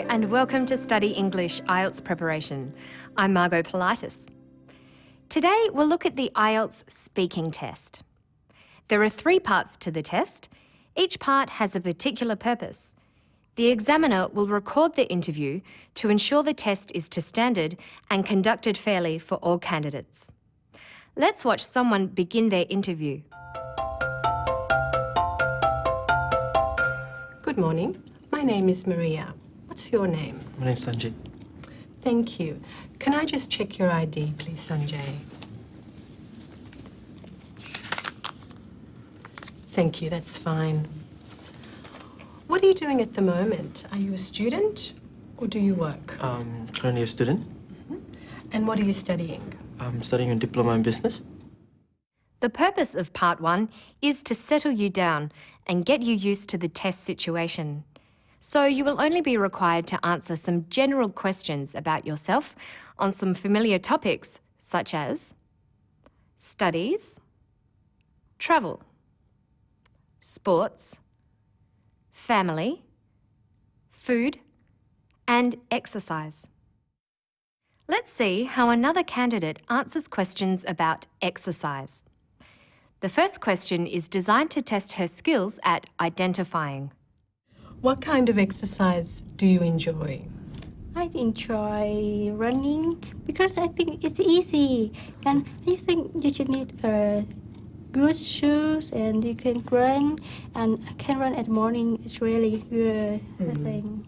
and welcome to Study English IELTS Preparation. I'm Margot Politis. Today we'll look at the IELTS Speaking Test. There are 3 parts to the test. Each part has a particular purpose. The examiner will record the interview to ensure the test is to standard and conducted fairly for all candidates. Let's watch someone begin their interview. Good morning. My name is Maria. What's your name? My name's Sanjay. Thank you. Can I just check your ID, please, Sanjay? Thank you, that's fine. What are you doing at the moment? Are you a student or do you work? Currently a student. And what are you studying? I'm studying a diploma in business. The purpose of Part 1 is to settle you down and get you used to the test situation. So you will only be required to answer some general questions about yourself on some familiar topics such as studies, travel, sports, family, food, and exercise. Let's see how another candidate answers questions about exercise. The first question is designed to test her skills at identifying. What kind of exercise do you enjoy? I enjoy running because I think it's easy, and I think you should need good shoes and you can run, and I can run at morning. It's really good, I think.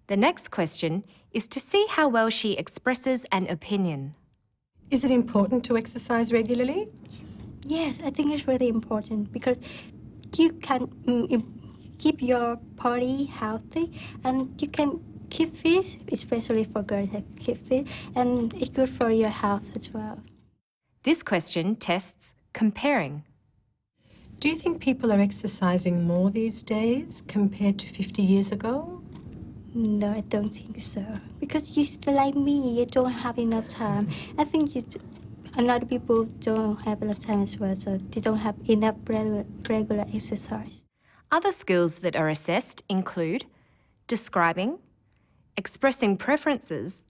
The next question is to see how well she expresses an opinion. Is it important to exercise regularly? Yes, I think it's really important because you can keep your body healthy and you can keep fit, especially for girls that keep fit, and it's good for your health as well. This question tests comparing. Do you think people are exercising more these days compared to 50 years ago? No, I don't think so. Because you're still like me, you don't have enough time. I think a lot of people don't have enough time as well, so they don't have enough regular exercise. Other skills that are assessed include describing, expressing preferences,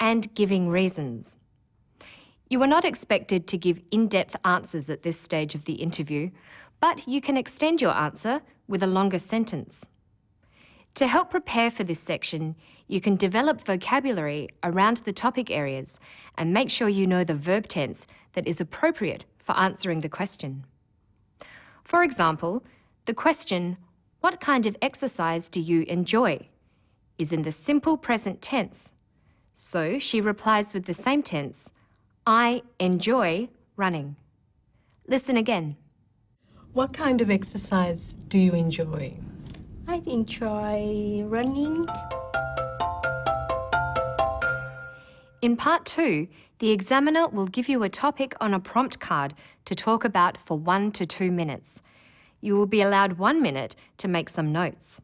and giving reasons. You are not expected to give in-depth answers at this stage of the interview, but you can extend your answer with a longer sentence. To help prepare for this section, you can develop vocabulary around the topic areas and make sure you know the verb tense that is appropriate for answering the question. For example, the question, "What kind of exercise do you enjoy?" is in the simple present tense. So she replies with the same tense, "I enjoy running." Listen again. What kind of exercise do you enjoy? I enjoy running. In Part 2, the examiner will give you a topic on a prompt card to talk about for 1 to 2 minutes. You will be allowed 1 minute to make some notes.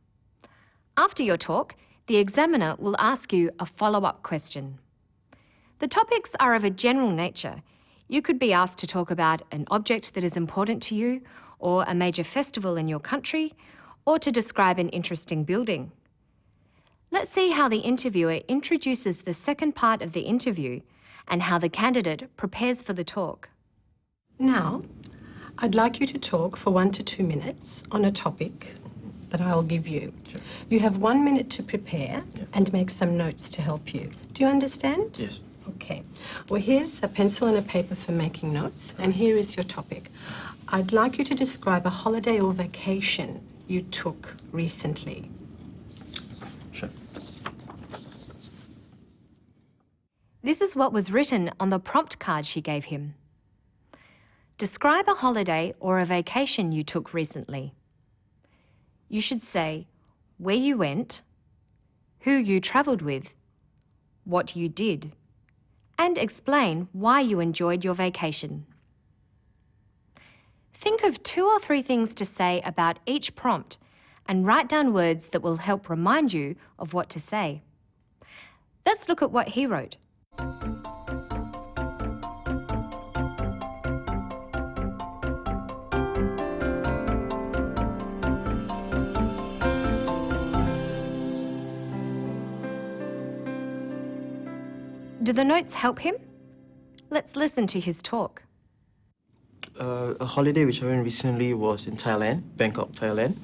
After your talk, the examiner will ask you a follow-up question. The topics are of a general nature. You could be asked to talk about an object that is important to you, or a major festival in your country, or to describe an interesting building. Let's see how the interviewer introduces the second part of the interview and how the candidate prepares for the talk. Now, I'd like you to talk for 1 to 2 minutes on a topic that I'll give you. Sure. You have 1 minute to prepare and make some notes to help you. Do you understand? Yes. Okay. Well, here's a pencil and a paper for making notes, and here is your topic. I'd like you to describe a holiday or vacation you took recently. Sure. This is what was written on the prompt card she gave him. Describe a holiday or a vacation you took recently. You should say where you went, who you travelled with, what you did, and explain why you enjoyed your vacation. Think of 2 or 3 things to say about each prompt and write down words that will help remind you of what to say. Let's look at what he wrote. Do the notes help him? Let's listen to his talk. A holiday which I went recently was in Thailand, Bangkok, Thailand.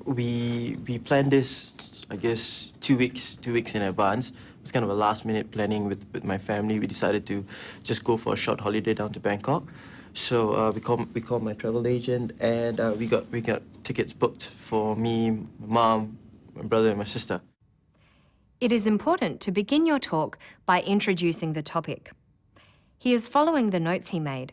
We planned this, I guess, 2 weeks in advance. It's kind of a last-minute planning with my family. We decided to just go for a short holiday down to Bangkok. So we called my travel agent, and we got tickets booked for me, my mom, my brother, and my sister. It is important to begin your talk by introducing the topic. He is following the notes he made.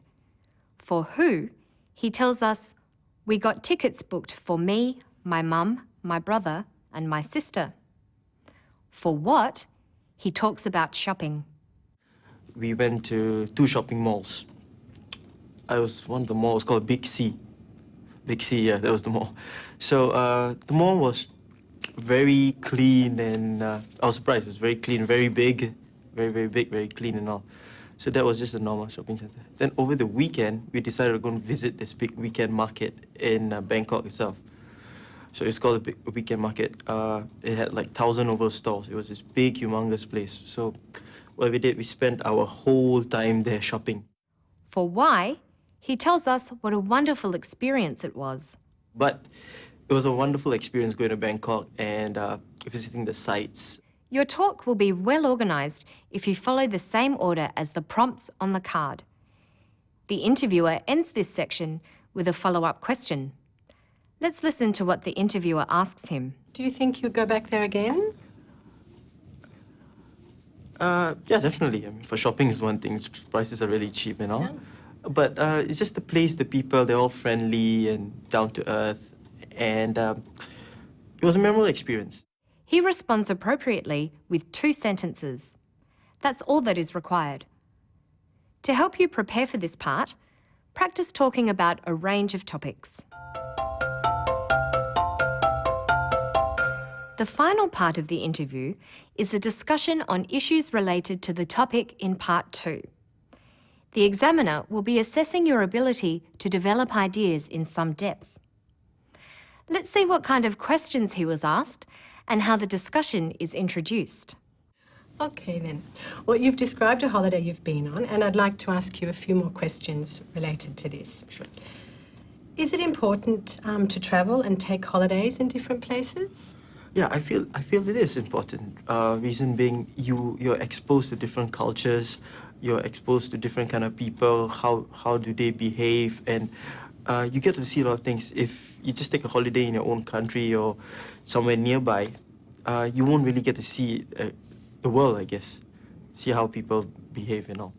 For who, he tells us, we got tickets booked for me, my mum, my brother, and my sister. For what, he talks about shopping. We went to 2 shopping malls. One of the malls called Big C. Big C, yeah, that was the mall. So the mall was very clean, and I was surprised. It was very clean, very big, very big, very clean and all. So that was just a normal shopping center. Then over the weekend, we decided to go and visit this big weekend market in Bangkok itself. So it's called a big weekend market. It had like 1,000 over stalls. It was this big, humongous place. So what we did, we spent our whole time there shopping. For why, he tells us what a wonderful experience it was. But it was a wonderful experience going to Bangkok and visiting the sites. Your talk will be well organised if you follow the same order as the prompts on the card. The interviewer ends this section with a follow-up question. Let's listen to what the interviewer asks him. Do you think you'd go back there again? Yeah, definitely. I mean, for shopping is one thing. Prices are really cheap and all. Yeah. But it's just the place, the people, they're all friendly and down to earth. And it was a memorable experience. He responds appropriately with 2 sentences. That's all that is required. To help you prepare for this part, practice talking about a range of topics. The final part of the interview is a discussion on issues related to the topic in part 2. The examiner will be assessing your ability to develop ideas in some depth. Let's see what kind of questions he was asked and how the discussion is introduced. Okay then. Well, you've described a holiday you've been on, and I'd like to ask you a few more questions related to this. Sure. Is it important to travel and take holidays in different places? Yeah, I feel it is important. Reason being, you're exposed to different cultures, you're exposed to different kind of people, how do they behave, and you get to see a lot of things. If you just take a holiday in your own country or somewhere nearby, you won't really get to see the world, I guess. See how people behave and all.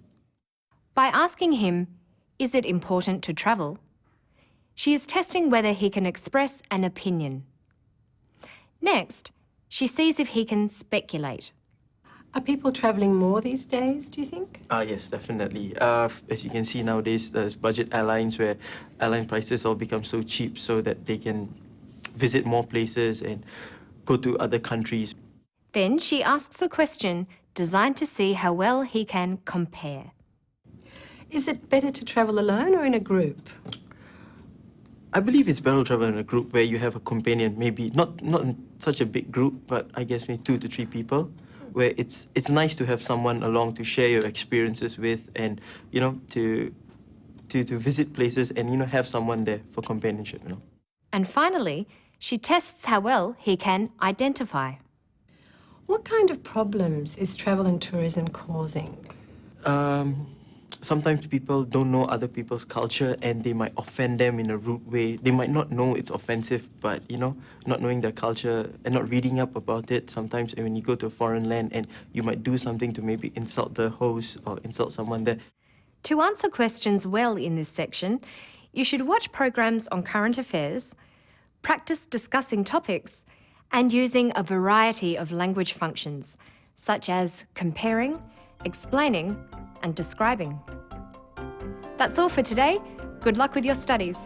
By asking him, is it important to travel? She is testing whether he can express an opinion. Next, she sees if he can speculate. Are people travelling more these days, do you think? Yes, definitely. As you can see nowadays, there's budget airlines where airline prices all become so cheap so that they can visit more places and go to other countries. Then she asks a question designed to see how well he can compare. Is it better to travel alone or in a group? I believe it's better to travel in a group where you have a companion, maybe not in such a big group, but I guess maybe 2 to 3 people, where it's nice to have someone along to share your experiences with, and to visit places and have someone there for companionship. And finally, she tests how well he can identify. What kind of problems is travel and tourism causing? Sometimes people don't know other people's culture and they might offend them in a rude way. They might not know it's offensive, but, not knowing their culture and not reading up about it. Sometimes when you go to a foreign land and you might do something to maybe insult the host or insult someone there. To answer questions well in this section, you should watch programs on current affairs, practice discussing topics, and using a variety of language functions, such as comparing, explaining, and describing. That's all for today. Good luck with your studies.